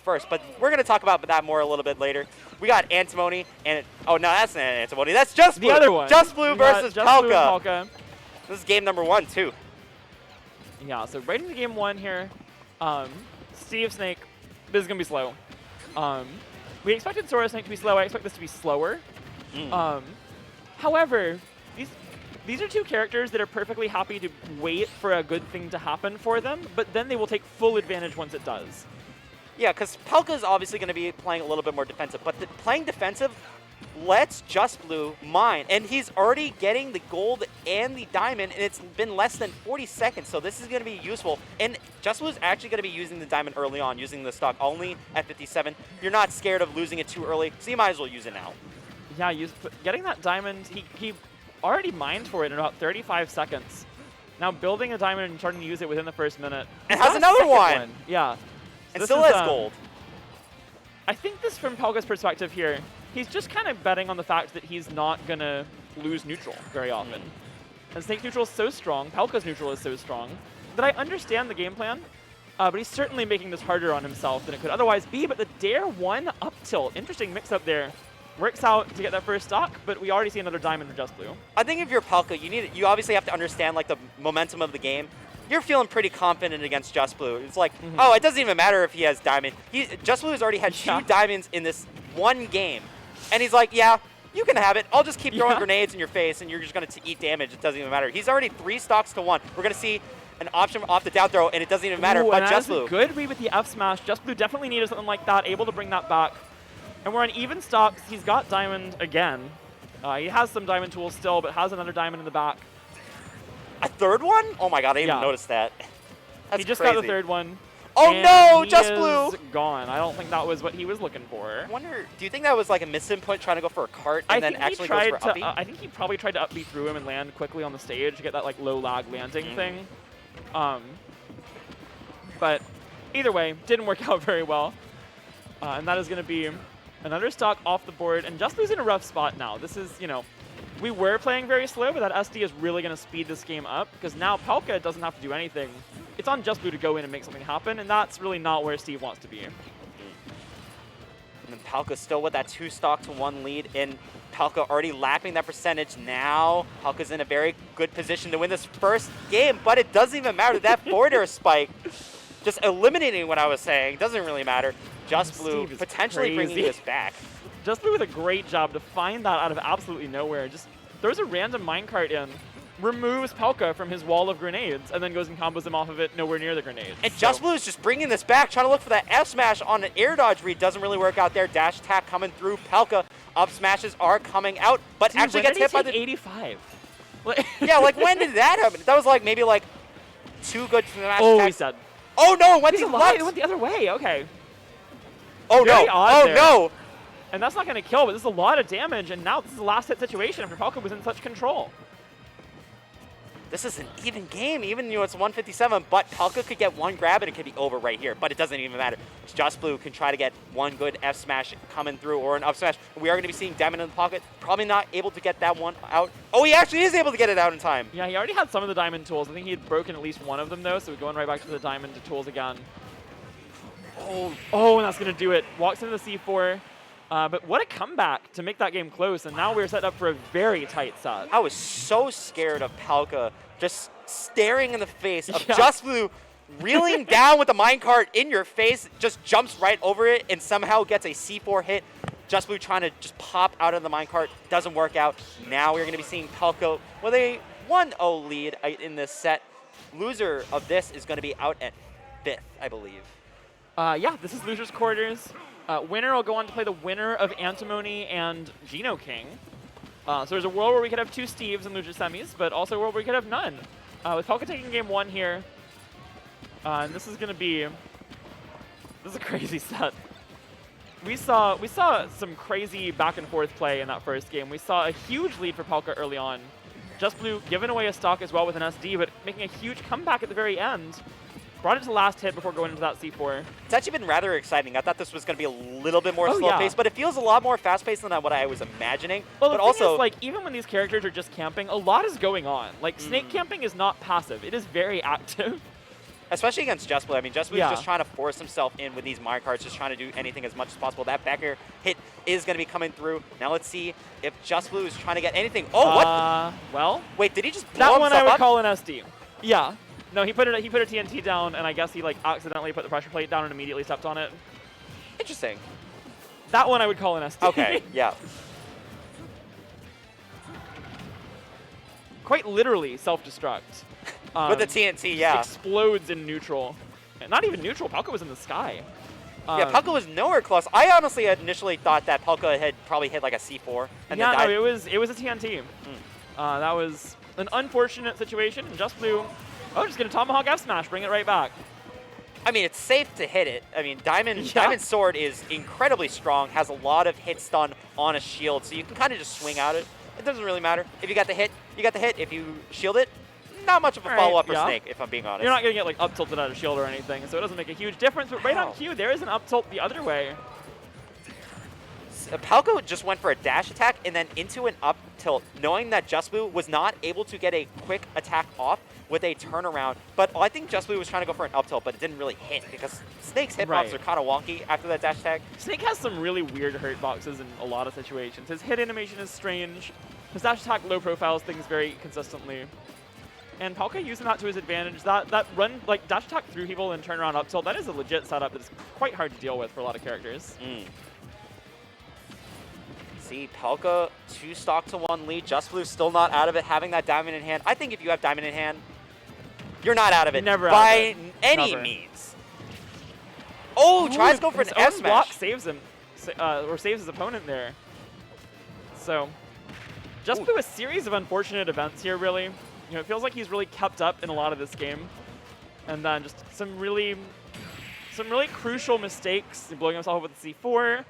first, but we're going to talk about that more a little bit later. We got Antimony and oh no, that's not Antimony. That's Just Blue. The other one. Just Blue versus Pelca. Pelca. This is game number 1 too. Yeah, so right into game 1 here. Steve Snake, this is going to be slow. We expected Sora Snake to be slow. I expect this to be slower. However, these are two characters that are perfectly happy to wait for a good thing to happen for them, but then they will take full advantage once it does. Yeah, because Pelca is obviously going to be playing a little bit more defensive, but playing defensive lets Just Blue mine, and he's already getting the gold and the diamond, and it's been less than 40 seconds, so this is going to be useful. And Just Blue is actually going to be using the diamond early on, using the stock only at 57. You're not scared of losing it too early, so you might as well use it now. Yeah, getting that diamond, he already mined for it in about 35 seconds. Now building a diamond and starting to use it within the first minute. It has another one! Yeah. And still has gold. I think this, from Pelca's perspective here, he's just kind of betting on the fact that he's not going to lose neutral very often. And Snake's neutral is so strong, Pelca's neutral is so strong, that I understand the game plan, but he's certainly making this harder on himself than it could otherwise be. But the Dare 1 up tilt, interesting mix-up there. Works out to get that first stock, but we already see another diamond for Just Blue. I think if you're Pelca, you obviously have to understand like the momentum of the game. You're feeling pretty confident against Just Blue. It's like, oh, it doesn't even matter if he has diamond. Just Blue has already had 2 diamonds in this one game. And he's like, yeah, you can have it. I'll just keep throwing grenades in your face, and you're just going to eat damage. It doesn't even matter. He's already 3 stocks to 1. We're going to see an option off the down throw, and it doesn't even matter. Ooh, but Just Blue. Good read with the F smash. Just Blue definitely needed something like that, able to bring that back. And we're on even stocks. He's got diamond again. He has some diamond tools still, but has another diamond in the back. A third one? Oh my god, I didn't even notice that. That's he just crazy. got the third one. Oh no, Just Blue! Gone. I don't think that was what he was looking for. I wonder, do you think that was like a misinput trying to go for a cart and then actually goes for uppy? I think he probably tried to up B through him and land quickly on the stage to get that like low lag landing thing. But either way, didn't work out very well. And that is going to be another stock off the board. And Just Blue's in a rough spot now. This is, you know, we were playing very slow, but that SD is really going to speed this game up because now Pelca doesn't have to do anything. It's on Just Blue to go in and make something happen, and that's really not where Steve wants to be. And then Pelca still with that 2 stock to 1 lead, and Pelca already lapping that percentage now. Pelca's in a very good position to win this first game, but it doesn't even matter. That forward air spike, just eliminating what I was saying, doesn't really matter. Just Blue potentially bringing this back. Just Blue with a great job to find that out of absolutely nowhere. Just throws a random minecart in, removes Pelca from his wall of grenades, and then goes and combos him off of it nowhere near the grenades. And Just Blue is just bringing this back, trying to look for that F smash on an air dodge read. Doesn't really work out there. Dash attack coming through. Pelca up smashes are coming out, but Dude, actually gets hit by the 85. Yeah, like when did that happen? That was like maybe like 2 good smash Oh, attacks. he's dead. Oh no, it went He's to alive. left. It went the other way. Okay. Oh Very no! odd Oh there. no! And that's not going to kill, but this is a lot of damage, and now this is a last hit situation after Pelca was in such control. This is an even game, even though it's 157, but Pelca could get 1 grab and it could be over right here, but it doesn't even matter. Just Blue can try to get 1 good F smash coming through or an up smash. We are going to be seeing Diamond in the pocket, probably not able to get that one out. Oh, he actually is able to get it out in time. Yeah, he already had some of the diamond tools. I think he had broken at least one of them, though, so we're going right back to the diamond tools again. Oh, and that's going to do it. Walks into the C4. But what a comeback to make that game close, and now we're set up for a very tight set. I was so scared of Pelca just staring in the face of Just Blue reeling down with the minecart in your face, just jumps right over it and somehow gets a C4 hit. Just Blue trying to just pop out of the minecart, doesn't work out. Now we're going to be seeing Pelca with a 1-0 lead in this set. Loser of this is going to be out at 5th, I believe. Yeah, this is loser's quarters. Winner will go on to play the winner of Antimony and Geno King. So there's a world where we could have 2 Steves in loser semis, but also a world where we could have none. With Pelca taking game 1 here, and this is going to be a crazy set. We saw some crazy back and forth play in that first game. We saw a huge lead for Pelca early on. Just Blue giving away a stock as well with an SD, but making a huge comeback at the very end. Brought it to the last hit before going into that C4. It's actually been rather exciting. I thought this was going to be a little bit more slow-paced, but it feels a lot more fast-paced than what I was imagining. Well, but the also, thing is, like, even when these characters are just camping, a lot is going on. Like, snake camping is not passive. It is very active. Especially against Just Blue. I mean, Just Blue Yeah. is just trying to force himself in with these minecarts, just trying to do anything as much as possible. That back air hit is going to be coming through. Now let's see if Just Blue is trying to get anything. Oh, what? Well, Wait, did he just blow that one I himself would up? call an SD. Yeah. No, he put a TNT down, and I guess he like accidentally put the pressure plate down and immediately stepped on it. Interesting. That one I would call an SD. Okay, yeah. Quite literally self-destruct. With the TNT, yeah. Explodes in neutral. And not even neutral. Pelca was in the sky. Yeah, Pelca was nowhere close. I honestly had initially thought that Pelca had probably hit like a C4 and yeah, then died. no, it was a TNT. That was an unfortunate situation. And Just Blue, just gonna tomahawk F smash, bring it right back. I mean, it's safe to hit it. I mean, Diamond Yeah. Sword is incredibly strong, has a lot of hit stun on a shield, so you can kind of just swing at it. It doesn't really matter. If you got the hit, you got the hit. If you shield it, not much of a All right, follow-up for yeah. Snake, if I'm being honest. You're not gonna get like up tilted out of shield or anything, so it doesn't make a huge difference. But right on Wow. cue, there is an up tilt the other way. Pelca just went for a dash attack and then into an up tilt, knowing that Just Blue was not able to get a quick attack off with a turnaround. But I think Just Blue was trying to go for an up tilt, but it didn't really hit because Snake's hitboxes Right. are kind of wonky after that dash attack. Snake has some really weird hurt boxes in a lot of situations. His hit animation is strange. His dash attack low profiles things very consistently. And Pelca using that to his advantage. That run, like dash attack through people and turn around up tilt, that is a legit setup that is quite hard to deal with for a lot of characters. See, Pelca 2 stock to 1 lead. Just Blue still not out of it, having that diamond in hand. I think if you have diamond in hand, you're not out of it Never out by of it. any Never. means. Oh, tries to go for an his F own block smash. saves him, or saves his opponent there. So, Just Blue, a series of unfortunate events here, really. You know, it feels like he's really kept up in a lot of this game. And then just some really crucial mistakes, blowing himself up with the C4,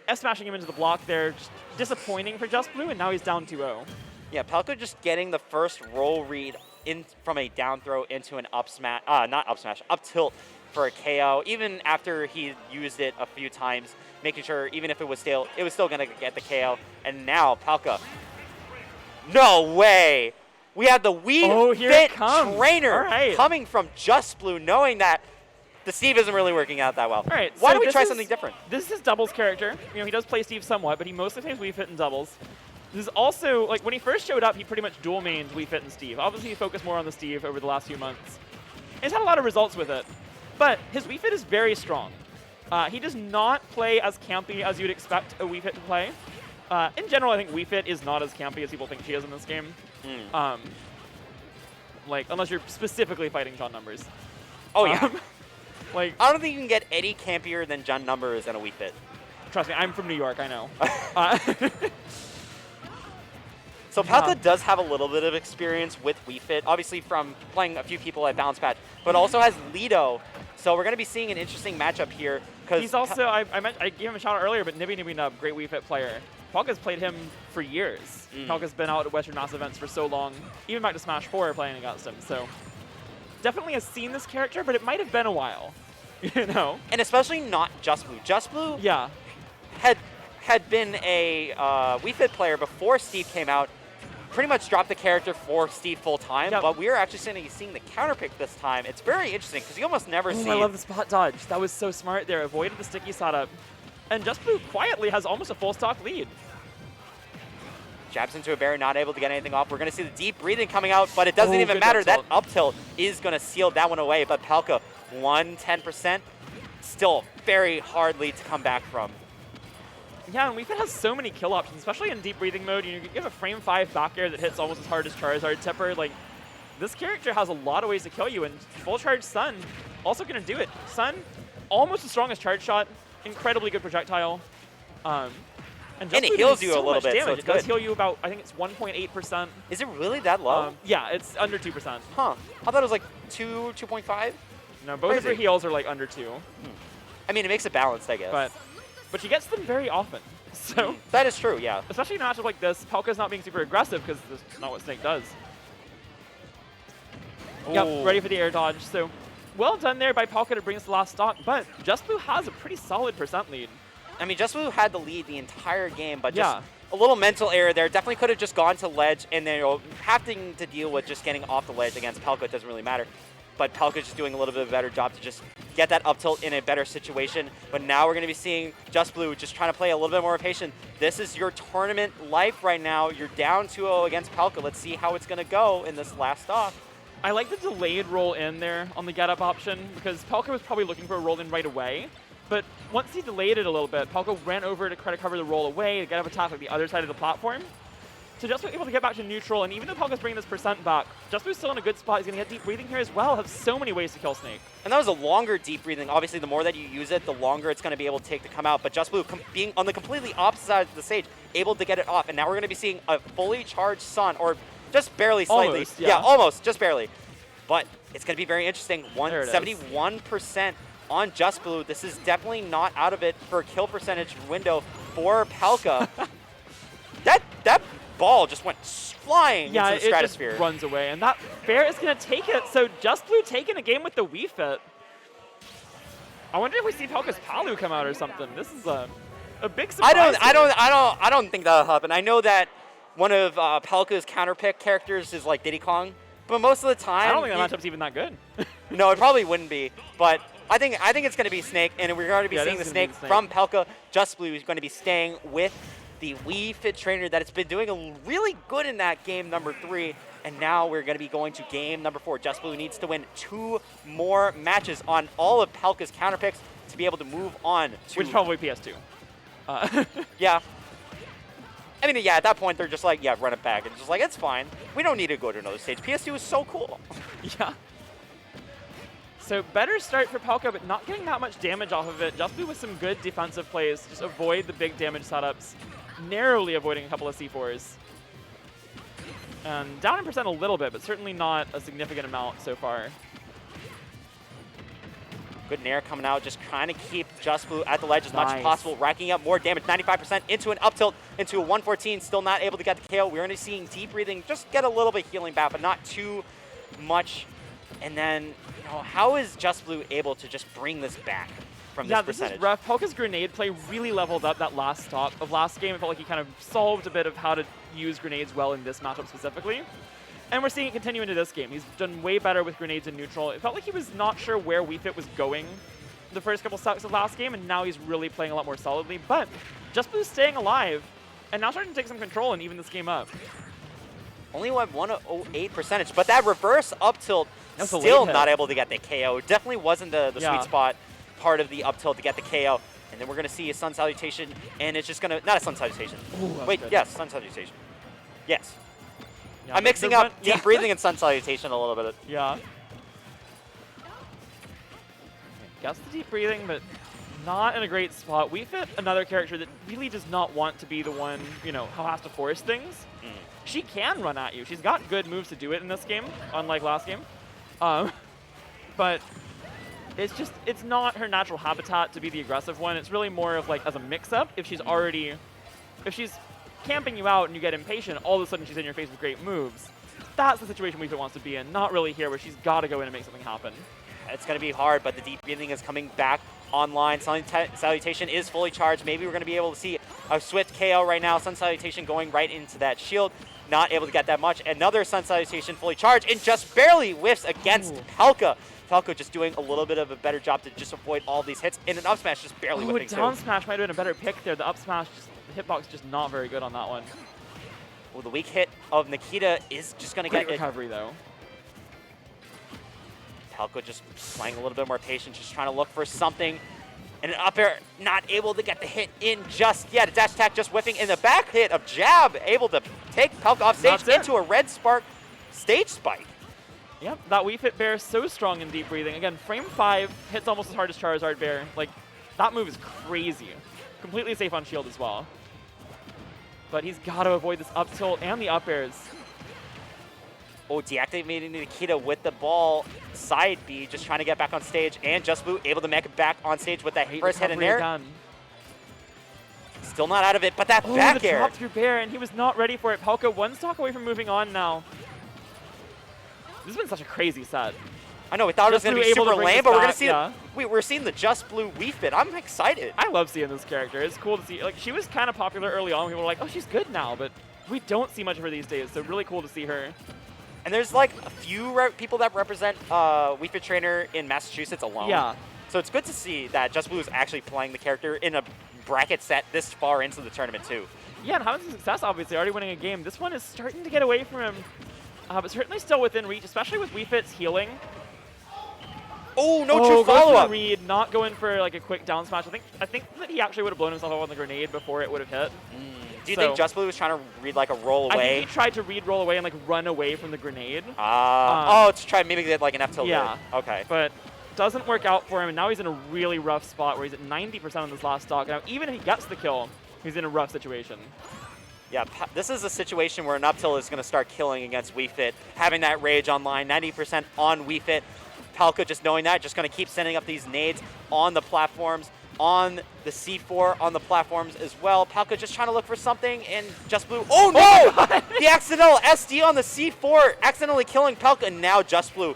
F-smashing him into the block there, just disappointing for Just Blue, and now he's down 2-0. Yeah, Pelca just getting the first roll read in from a down throw into an up smash, not up smash, up tilt for a KO. Even after he used it a few times, making sure even if it was still going to get the KO. And now Pelca, no way! We have the Wii here it Fit comes. trainer All right. coming from Just Blue, knowing that the Steve isn't really working out that well. All right, Why so don't we this try is- something different? This is his doubles character. You know, he does play Steve somewhat, but he mostly plays Wii Fit and doubles. This is also, like, when he first showed up, he pretty much dual mained Wii Fit and Steve. Obviously, he focused more on the Steve over the last few months. And he's had a lot of results with it. But his Wii Fit is very strong. He does not play as campy as you'd expect a Wii Fit to play. In general, I think Wii Fit is not as campy as people think she is in this game. Like, unless you're specifically fighting John Numbers. Oh, yeah. Like, I don't think you can get any campier than John Numbers and a Wii Fit. trust me, I'm from New York, I know. So Pelca does have a little bit of experience with Wii Fit, obviously from playing a few people at Balance Patch, but also has Lido. So we're going to be seeing an interesting matchup here. He's also, I gave him a shout out earlier, but Nibby Nub, great Wii Fit player. Pelca's played him for years. Pelca's been out at Western Mass events for so long, even back to Smash 4 playing against him. So definitely has seen this character, but it might have been a while, you know? And especially not Just Blue. Just Blue Yeah. had been a Wii Fit player before Steve came out, pretty much dropped the character for Steve full time, Yep. but we are actually seeing the counter pick this time. It's very interesting because you almost never see I love the spot dodge. That was so smart there. Avoided the sticky setup. And Just Blue quietly has almost a full stock lead. Jabs into a barrier, not able to get anything off. We're going to see the deep breathing coming out, but it doesn't even good matter. up That tilt. up tilt is going to seal that one away, but Pelca, 110%, still very hard lead to come back from. Yeah, and Wii Fit has so many kill options, especially in deep breathing mode. You have a frame 5 back air that hits almost as hard as Charizard Tipper. Like, this character has a lot of ways to kill you, and full charge Sun also going to do it. Sun, almost as strong as Charge Shot, incredibly good projectile. And it Just Blue heals does you a so little much bit, so damage. it's It does good. heal you about, I think it's 1.8%. Is it really that low? Yeah, it's under 2%. Huh. I thought it was like 2.5. No, both of her Crazy. heals are like under 2. I mean, it makes it balanced, I guess. But she gets them very often. So, That is true, yeah. especially in a matchup like this, Pelca's not being super aggressive because that's not what Snake does. Ooh. Yep, ready for the air dodge. So, well done there by Pelca to bring us the last stock, but Just Blue has a pretty solid percent lead. I mean, Just Blue had the lead the entire game, but Yeah. just a little mental error there. Definitely could have just gone to ledge, and then having to deal with just getting off the ledge against Pelca, it doesn't really matter. but Pelca's just doing a little bit of a better job to just get that up tilt in a better situation. But now we're going to be seeing Just Blue just trying to play a little bit more patient. This is your tournament life right now. You're down 2-0 against Pelca. Let's see how it's going to go in this last stock. I like the delayed roll in there on the get-up option because Pelca was probably looking for a roll in right away. But once he delayed it a little bit, Pelca ran over to try to cover the roll away, to get up attack like the other side of the platform. So Just Blue able to get back to neutral, and even though Pelca's bringing this percent back, Just Blue's still in a good spot. He's going to get deep breathing here as well. Have so many ways to kill Snake. And that was a longer deep breathing. Obviously, the more that you use it, the longer it's going to be able to take to come out. But Just Blue being on the completely opposite side of the stage, able to get it off. And now we're going to be seeing a fully charged Sun, or just barely slightly. Almost, yeah. Almost, just barely. But it's going to be very interesting. 71% on Just Blue. This is definitely not out of it for a kill percentage window for Pelca. that ball just went flying into the stratosphere. It just runs away, and that fair is going to take it. So Just Blue taking a game with the Wii Fit. I wonder if we see Pelca's Palu come out or something. This is a big surprise. I don't think that'll happen. I know that one of Pelca's counterpick characters is like Diddy Kong. But most of the time, I don't think that matchup's even that good. No, it probably wouldn't be. But I think it's going to be Snake, and we're going to be seeing the Snake from Pelca. Just Blue is going to be staying with the Wii Fit trainer that it's been doing really good in that game number 3. And now we're going to be going to game number 4. Just Blue needs to win 2 more matches on all of Pelca's counterpicks to be able to move on to... Which is probably PS2. Yeah. I mean, yeah, at that point, they're just like, yeah, run it back. And just like, it's fine. We don't need to go to another stage. PS2 is so cool. Yeah. So better start for Pelca, but not getting that much damage off of it. Just Blue with some good defensive plays. Just avoid the big damage setups. Narrowly avoiding a couple of C4s. And down in percent a little bit, but certainly not a significant amount so far. Good Nair coming out, just trying to keep Just Blue at the ledge as much as possible, racking up more damage, 95% into an up tilt, into a 114, still not able to get the KO. We're only seeing deep breathing, just get a little bit healing back, but not too much. And then, you know, how is Just Blue able to just bring this back from this percentage? Yeah, this is rough. Pelca's grenade play really leveled up that last stop of last game. It felt like he kind of solved a bit of how to use grenades well in this matchup specifically. And we're seeing it continue into this game. He's done way better with grenades in neutral. It felt like he was not sure where Wii Fit was going the first couple stocks of last game, and now he's really playing a lot more solidly. But Just Blue's staying alive, and now starting to take some control and even this game up. Only went 108 percentage, but that reverse up tilt still not able to get the KO. It definitely wasn't the sweet spot part of the up tilt to get the KO. And then we're going to see a Sun Salutation, and it's just going to... Not a Sun Salutation. Ooh, wait, good. Yes, Sun Salutation. Yes. Yeah, I'm mixing up deep breathing and Sun Salutation a little bit. Yeah. Gets the deep breathing, but not in a great spot. Wii Fit, another character that really does not want to be the one, you know, who has to force things. She can run at you. She's got good moves to do it in this game, unlike last game. But it's just, it's not her natural habitat to be the aggressive one. It's really more of like as a mix-up. If she's camping you out and you get impatient, all of a sudden she's in your face with great moves. That's the situation Wii Fit wants to be in, not really here where she's got to go in and make something happen. It's going to be hard, but the deep breathing is coming back online. Sun Salutation is fully charged. Maybe we're going to be able to see a swift KO right now. Sun Salutation going right into that shield. Not able to get that much. Another Sun Salutation fully charged and just barely whiffs against Pelca. Pelca just doing a little bit of a better job to just avoid all these hits. And an up smash just barely whiffing too. Down smash might have been a better pick there. The up smash, the hitbox just not very good on that one. Well, the weak hit of Nikita is just going to get recovery though. Pelca just playing a little bit more patient, just trying to look for something. And an up air, not able to get the hit in just yet. A dash attack just whiffing in the back hit of jab, able to take Pelca off stage into a red spark stage spike. Yep, that Wii Fit Bear is so strong in deep breathing. Again, frame 5 hits almost as hard as Charizard Bear. Like, that move is crazy. Completely safe on shield as well. But he's got to avoid this up tilt and the up airs. Oh, deactivating Nikita with the ball. Side B, just trying to get back on stage. And Just Blue able to make it back on stage with that first hit in there. Still not out of it, but that back air. Drop through Bear, and he was not ready for it. Pelca one stock away from moving on now. This has been such a crazy set. I know, we thought it was going to be super lame, but we're going to see we're seeing the Just Blue Wii Fit. I'm excited. I love seeing this character. It's cool to see. Like, she was kind of popular early on. People were like, oh, she's good now, but we don't see much of her these days, so really cool to see her. And there's like a few people that represent Wii Fit Trainer in Massachusetts alone. Yeah. So it's good to see that Just Blue is actually playing the character in a bracket set this far into the tournament too. Yeah, and having some success, obviously, already winning a game. This one is starting to get away from him, but certainly still within reach, especially with Wii Fit's healing. Oh, no true follow-up. Read, not going for like a quick down smash. I think that he actually would have blown himself up on the grenade before it would have hit. Do you think Just Blue was trying to read like a roll away? I think he tried to read roll away and like run away from the grenade. Oh, to try maybe get like an F tilde. Yeah. Okay. But doesn't work out for him, and now he's in a really rough spot where he's at 90% on this last stock. Now, even if he gets the kill, he's in a rough situation. Yeah, this is a situation where an up tilt is going to start killing against Wii Fit. Having that rage online, 90% on Wii Fit. Pelca just knowing that, just going to keep sending up these nades on the platforms, on the C4, on the platforms as well. Pelca just trying to look for something, and Just Blue. Oh no! The accidental SD on the C4, accidentally killing Pelca, and now Just Blue.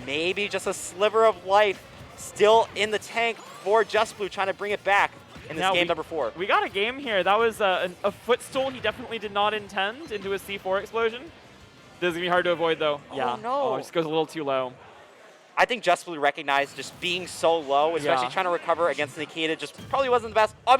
Maybe just a sliver of life still in the tank for Just Blue, trying to bring it back in this game number 4. We got a game here. That was a footstool he definitely did not intend into a C4 explosion. This is going to be hard to avoid, though. Oh, yeah. no. Oh, it just goes a little too low. I think Just Blue recognized just being so low, especially trying to recover against Nikita, just probably wasn't the best. Obviously,